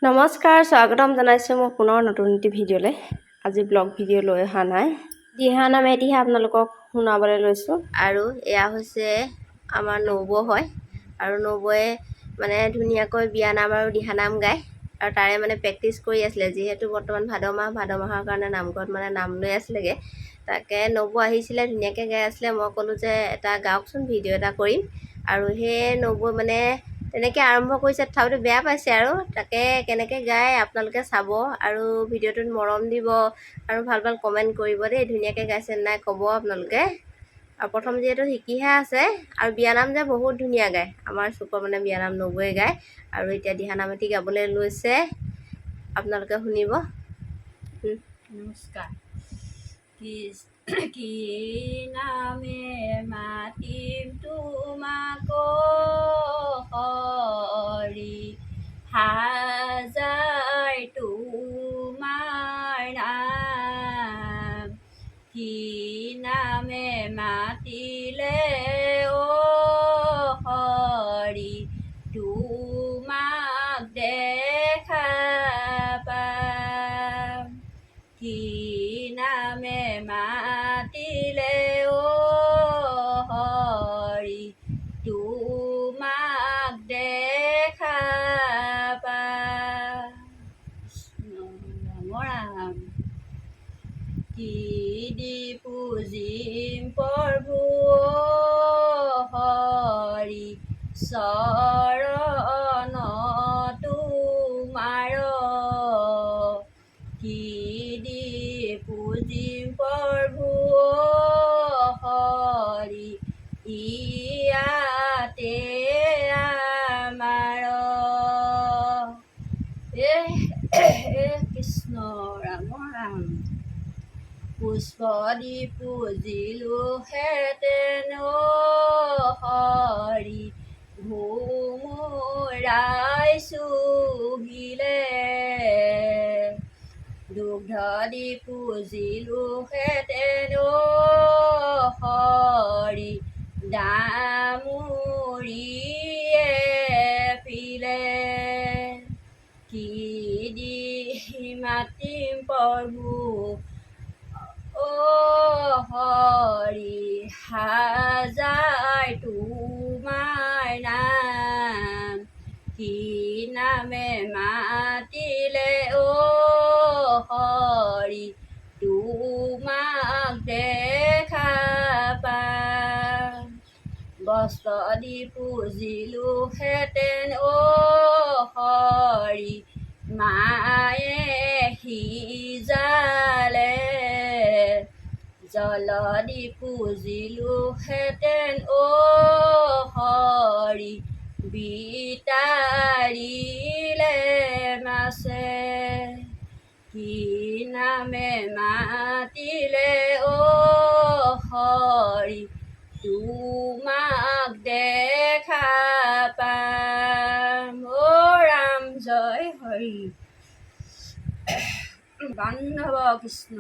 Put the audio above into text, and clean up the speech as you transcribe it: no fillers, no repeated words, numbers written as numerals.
নমস্কাৰ, স্বাগতম জনাইছোঁ মই পুনৰ নতুন এটি ভিডিঅ'লৈ। আজি ব্লগ ভিডিঅ' লৈ অহা নাই, দিহানাম এটিহে আপোনালোকক শুনাবলৈ লৈছোঁ। আৰু এয়া হৈছে আমাৰ নবৌ হয়, আৰু নবৌয়ে মানে ধুনীয়াকৈ বিয়ানাম আৰু দিহানাম গায়, আৰু তাৰে মানে প্ৰেক্টিচ কৰি আছিলে। যিহেতু বৰ্তমান ভাদ মাহৰ কাৰণে নামঘৰত মানে নাম লৈ আছিলেগৈ, তাকে নবৌ আহিছিলে, ধুনীয়াকৈ গাই আছিলে। মই ক'লোঁ যে এটা গাওকচোন, ভিডিঅ' এটা কৰিম। আৰু সেই নবৌ মানে তেনেকৈ আৰম্ভ কৰিছে, তথাপিতো বেয়া পাইছে আৰু। তাকে কেনেকৈ গায় আপোনালোকে চাব, আৰু ভিডিঅ'টোত মৰম দিব আৰু ভাল ভাল কমেণ্ট কৰিব দেই। ধুনীয়াকৈ গাইছে নাই ক'ব আপোনালোকে। আৰু প্ৰথম যিহেতু শিকিহে আছে, আৰু বিয়ানাম যে বহুত ধুনীয়া গায়, আমাৰ চুকৰ মানে বিয়ানাম নবৌয়ে গায়। আৰু এতিয়া দিহানাম এটি গাবলৈ লৈছে, আপোনালোকে শুনিব। নমস্কাৰ। কি নামে মাতিম তোমাক হৰি, হাজাৰ তোমাৰ নাম। কি নামে মাতিলে হৰি, তোমাক দেখা পাম। কি নামে মাতিলে হৰি, তোমাক দেখা পাম। ৰাম কি দি পূজিম প্ৰভু হৰি, চৰণ তোমাৰ। কি দি পূজিম প্ৰভু হৰি, ইয়াতে আমাৰ। কৃষ্ণ ৰাম ৰাম। পুষ্প দি পূজিলো হেতেন হৰি, ভোমোৰাই চুহিলে। দুগ্ধ দি পূজিলো হেতেন হৰি, দামুৰিয়ে পিলে। কি দি মাতিম প্ৰভু হৰি, হাজাৰ তোমাৰ নাম। কি নামে মাতিলে হৰি, তোমাক দেখা পাম। বস্ত্ৰ দি পূজিলো হেতেন হৰি, মায়ে সিজালে। জল দি পূজিলো হেতেন হৰি, বিতাৰিলে মাছে। কি নামে মাতিলে হৰি, তোমাক দেখা পাম। ৰাম জয় হৰি। বান্ধৱ কৃষ্ণ।